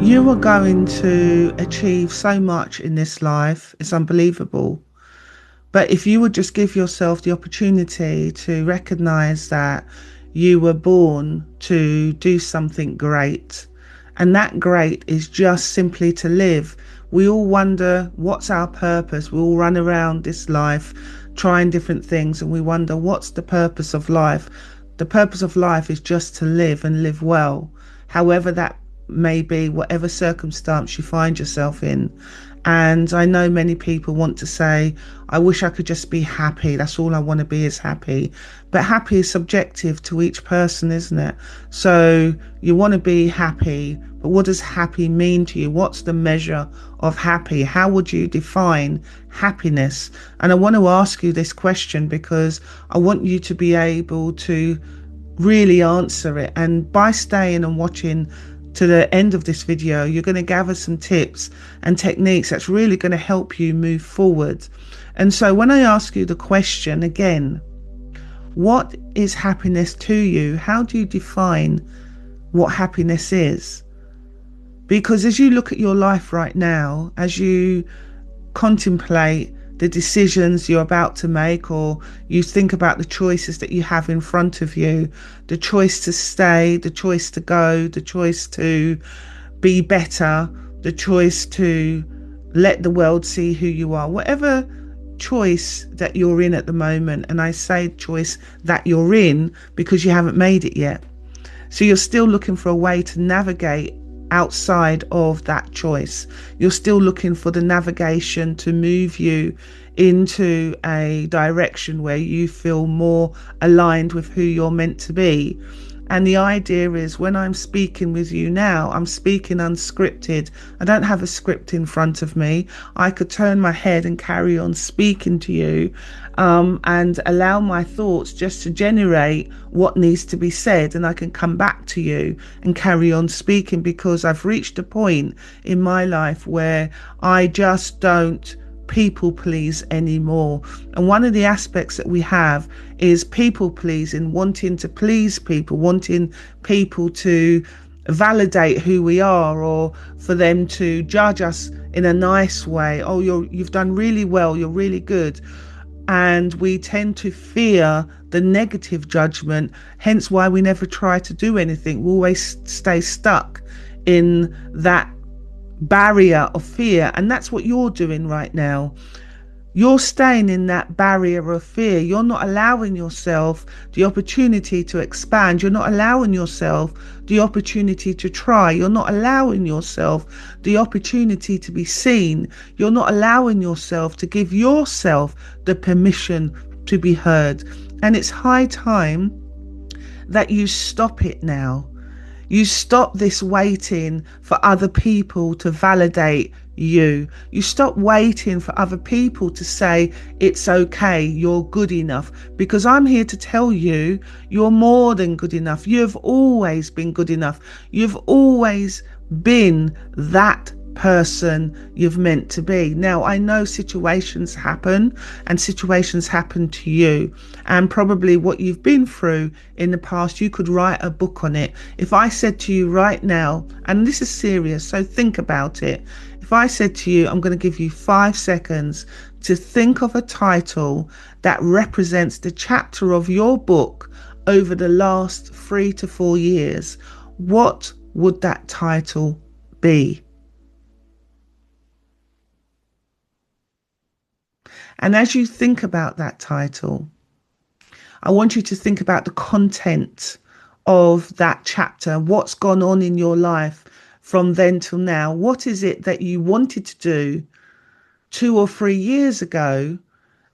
You are going to achieve so much in this life. It's unbelievable. But if you would just give yourself the opportunity to recognize that you were born to do something great, and that great is just simply to live. We all wonder what's our purpose. We all run around this life trying different things and we wonder what's the purpose of life. The purpose of life is just to live and live well, however that may be, whatever circumstance you find yourself in. And I know many people want to say, I wish I could just be happy. That's all I want to be, is happy. But happy is subjective to each person, isn't it? So you want to be happy, but what does happy mean to you? What's the measure of happy? How would you define happiness? And I want to ask you this question because I want you to be able to really answer it. And by staying and watching to the end of this video, you're going to gather some tips and techniques that's really going to help you move forward. And so when I ask you the question again, what is happiness to you? How do you define what happiness is? Because as you look at your life right now, as you contemplate the decisions you're about to make, or you think about the choices that you have in front of you, the choice to stay, the choice to go, the choice to be better, the choice to let the world see who you are, whatever choice that you're in at the moment. And I say choice that you're in because you haven't made it yet. So you're still looking for a way to navigate outside of that choice. You're still looking for the navigation to move you into a direction where you feel more aligned with who you're meant to be. And the idea is, when I'm speaking with you now, I'm speaking unscripted. I don't have a script in front of me. I could turn my head and carry on speaking to you, and allow my thoughts just to generate what needs to be said. And I can come back to you and carry on speaking, because I've reached a point in my life where I just don't people please anymore. And one of the aspects that we have is people pleasing, wanting to please people, wanting people to validate who we are, or for them to judge us in a nice way. Oh, you've done really well, you're really good. And we tend to fear the negative judgment, hence why we never try to do anything. We always stay stuck in that barrier of fear. And that's what you're doing right now. You're staying in that barrier of fear. You're not allowing yourself the opportunity to expand. You're not allowing yourself the opportunity to try. You're not allowing yourself the opportunity to be seen. You're not allowing yourself to give yourself the permission to be heard. And it's high time that you stop it now. You stop this waiting for other people to validate you. You stop waiting for other people to say it's okay, you're good enough. Because I'm here to tell you, you're more than good enough. You've always been good enough. You've always been that person you've meant to be. Now, I know situations happen, and situations happen to you, and probably what you've been through in the past, you could write a book on it. If I said to you right now, and this is serious, so think about it. If I said to you, I'm going to give you 5 seconds to think of a title that represents the chapter of your book over the last 3 to 4 years, what would that title be? And as you think about that title, I want you to think about the content of that chapter. What's gone on in your life from then till now? What is it that you wanted to do 2 or 3 years ago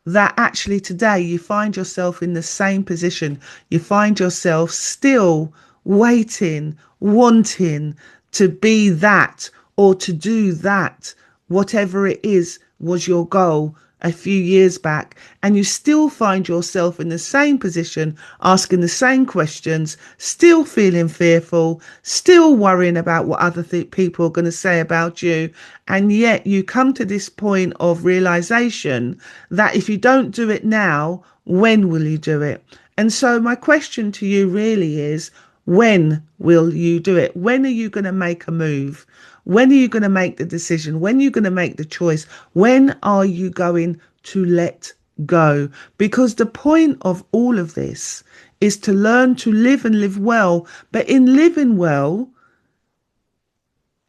that actually today you find yourself in the same position? You find yourself still waiting, wanting to be that or to do that, whatever it is was your goal a few years back, and you still find yourself in the same position, asking the same questions, still feeling fearful, still worrying about what other people are going to say about you. And yet you come to this point of realization that if you don't do it now, when will you do it? And so my question to you really is, When will you do it? When are you going to make a move? When are you going to make the decision? When are you going to make the choice? When are you going to let go? Because the point of all of this is to learn to live and live well. But in living well,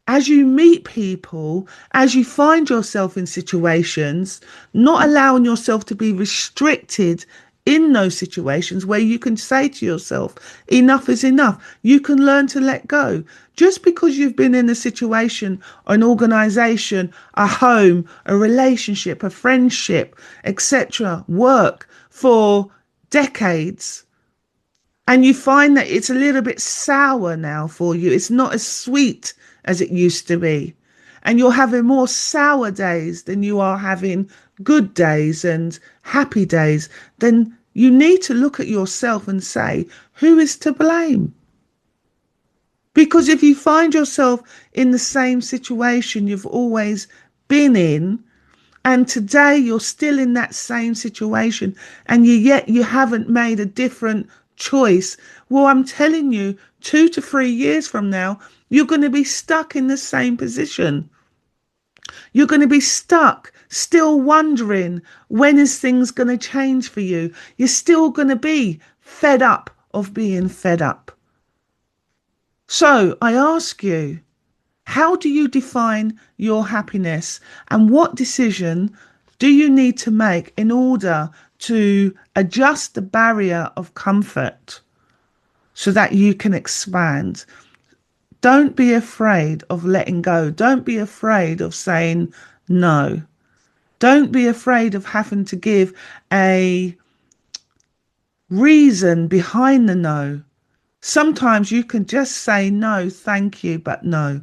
as you meet people, as you find yourself in situations, not allowing yourself to be restricted in those situations where you can say to yourself, enough is enough. You can learn to let go. Just because you've been in a situation, an organization, a home, a relationship, a friendship, etc., work for decades, and you find that it's a little bit sour now for you. It's not as sweet as it used to be. And you're having more sour days than you are having good days and happy days. Then you need to look at yourself and say, who is to blame? Because if you find yourself in the same situation you've always been in, and today you're still in that same situation, and yet you haven't made a different choice, well, I'm telling you, 2 to 3 years from now, you're going to be stuck in the same position. You're going to be stuck, still wondering, when is things going to change for you? You're still going to be fed up of being fed up. So I ask you, how do you define your happiness, and what decision do you need to make in order to adjust the barrier of comfort so that you can expand? Don't be afraid of letting go. Don't be afraid of saying no. Don't be afraid of having to give a reason behind the no. Sometimes you can just say no, thank you, but no.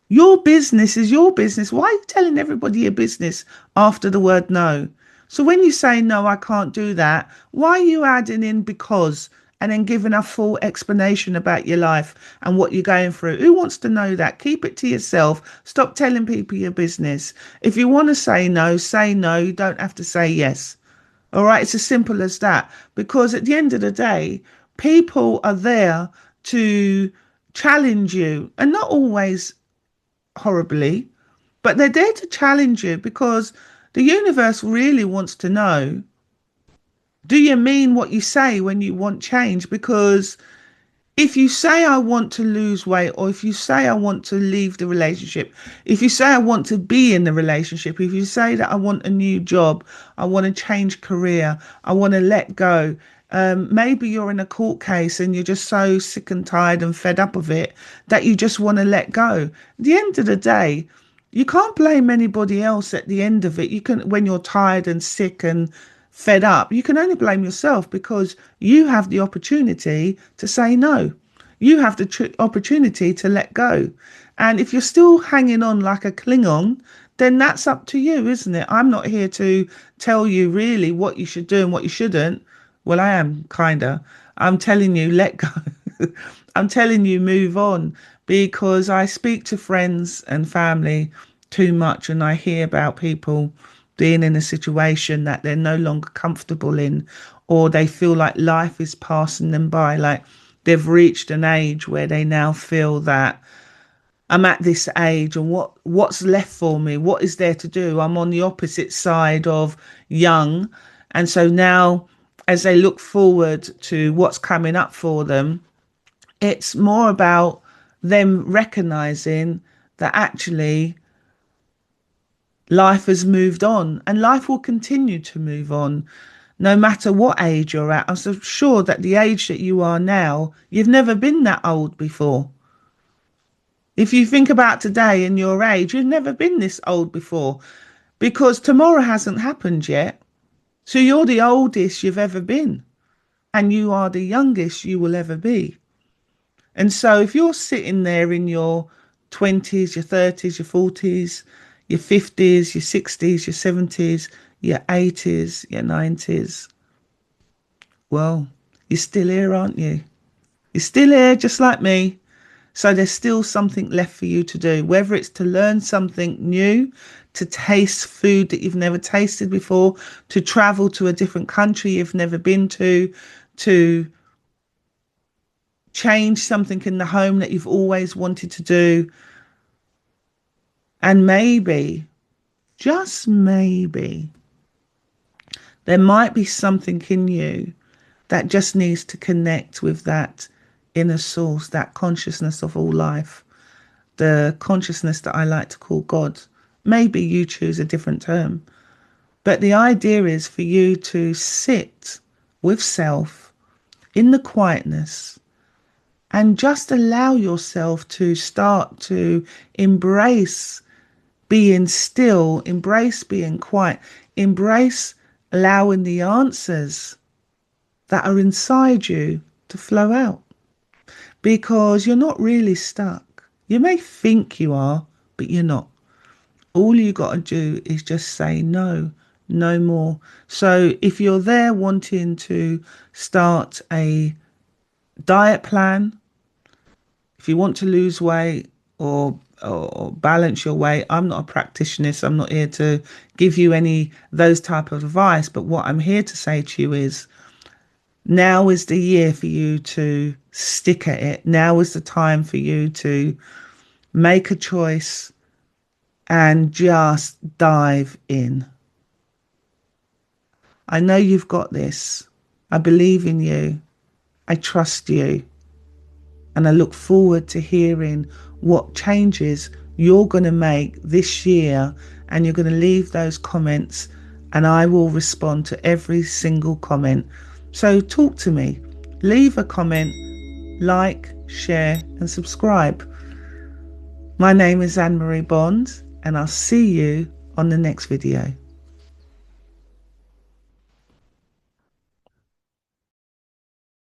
Your business is your business. Why are you telling everybody your business after the word no? So when you say no, I can't do that, why are you adding in because and then giving a full explanation about your life and what you're going through? Who wants to know that? Keep it to yourself. Stop telling people your business. If you want to say no, say no. You don't have to say yes. All right, it's as simple as that. Because at the end of the day, people are there to challenge you, and not always horribly, but they're there to challenge you because the universe really wants to know, do you mean what you say when you want change? Because if you say I want to lose weight, or if you say I want to leave the relationship, if you say I want to be in the relationship, if you say that I want a new job, I want to change career, I want to let go, maybe you're in a court case and you're just so sick and tired and fed up of it that you just want to let go. At the end of the day, you can't blame anybody else at the end of it. You can, when you're tired and sick and fed up, you can only blame yourself because you have the opportunity to say no. You have the opportunity to let go. And if you're still hanging on like a Klingon, then that's up to you, isn't it? I'm not here to tell you really what you should do and what you shouldn't. Well, I am, kinda. I'm telling you, let go. I'm telling you, move on, because I speak to friends and family too much, and I hear about people being in a situation that they're no longer comfortable in, or they feel like life is passing them by, like they've reached an age where they now feel that I'm at this age, and what's left for me? What is there to do? I'm on the opposite side of young. And so now, as they look forward to what's coming up for them, it's more about them recognizing that actually life has moved on, and life will continue to move on no matter what age you're at. I'm so sure that the age that you are now, you've never been that old before. If you think about today and your age, you've never been this old before, because tomorrow hasn't happened yet. So you're the oldest you've ever been, and you are the youngest you will ever be. And so if you're sitting there in your 20s, your 30s, your 40s, your 50s, your 60s, your 70s, your 80s, your 90s, well, you're still here, aren't you? You're still here just like me. So there's still something left for you to do, whether it's to learn something new, to taste food that you've never tasted before, to travel to a different country you've never been to change something in the home that you've always wanted to do. And maybe, just maybe, there might be something in you that just needs to connect with that inner source, that consciousness of all life, the consciousness that I like to call God. Maybe you choose a different term. But the idea is for you to sit with self in the quietness and just allow yourself to start to embrace being still, embrace being quiet, embrace allowing the answers that are inside you to flow out, because you're not really stuck. You may think you are, but you're not. All you got to do is just say no, no more. So if you're there wanting to start a diet plan, if you want to lose weight or balance your weight, I'm not a practitioner, so I'm not here to give you any those type of advice. But what I'm here to say to you is, now is the year for you to stick at it. Now is the time for you to make a choice and just dive in. I know you've got this. I believe in you. I trust you. And I look forward to hearing what changes you're going to make this year. And you're going to leave those comments, and I will respond to every single comment. So talk to me. Leave a comment, like, share, and subscribe. My name is Anne Marie Bond, and I'll see you on the next video.